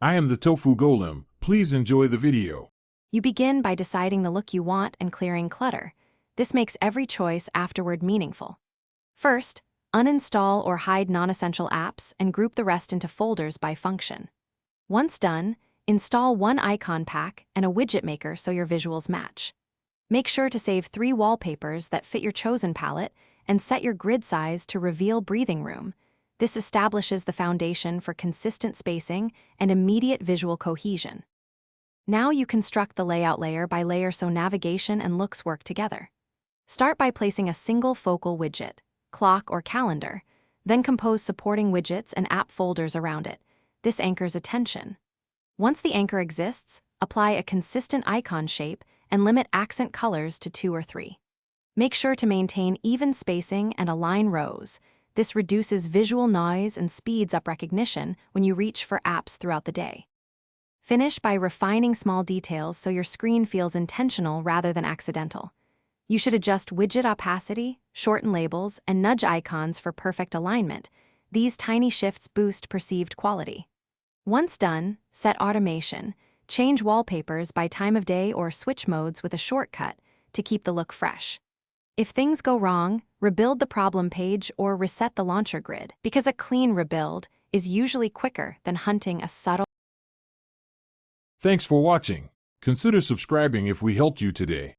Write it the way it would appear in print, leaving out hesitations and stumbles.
I am the Tofu Golem. Please enjoy the video. You begin by deciding the look you want and clearing clutter. This makes every choice afterward meaningful. First, uninstall or hide non-essential apps and group the rest into folders by function. Once done, install one icon pack and a widget maker so your visuals match. Make sure to save 3 wallpapers that fit your chosen palette and set your grid size to reveal breathing room. This establishes the foundation for consistent spacing and immediate visual cohesion. Now you construct the layout layer by layer so navigation and looks work together. Start by placing a single focal widget, clock or calendar, then compose supporting widgets and app folders around it. This anchors attention. Once the anchor exists, apply a consistent icon shape and limit accent colors to 2 or 3. Make sure to maintain even spacing and align rows. This reduces visual noise and speeds up recognition when you reach for apps throughout the day. Finish by refining small details so your screen feels intentional rather than accidental. You should adjust widget opacity, shorten labels, and nudge icons for perfect alignment. These tiny shifts boost perceived quality. Once done, set automation. Change wallpapers by time of day or switch modes with a shortcut to keep the look fresh. If things go wrong, rebuild the problem page or reset the launcher grid, because a clean rebuild is usually quicker than hunting a subtle. Thanks for watching. Consider subscribing if we helped you today.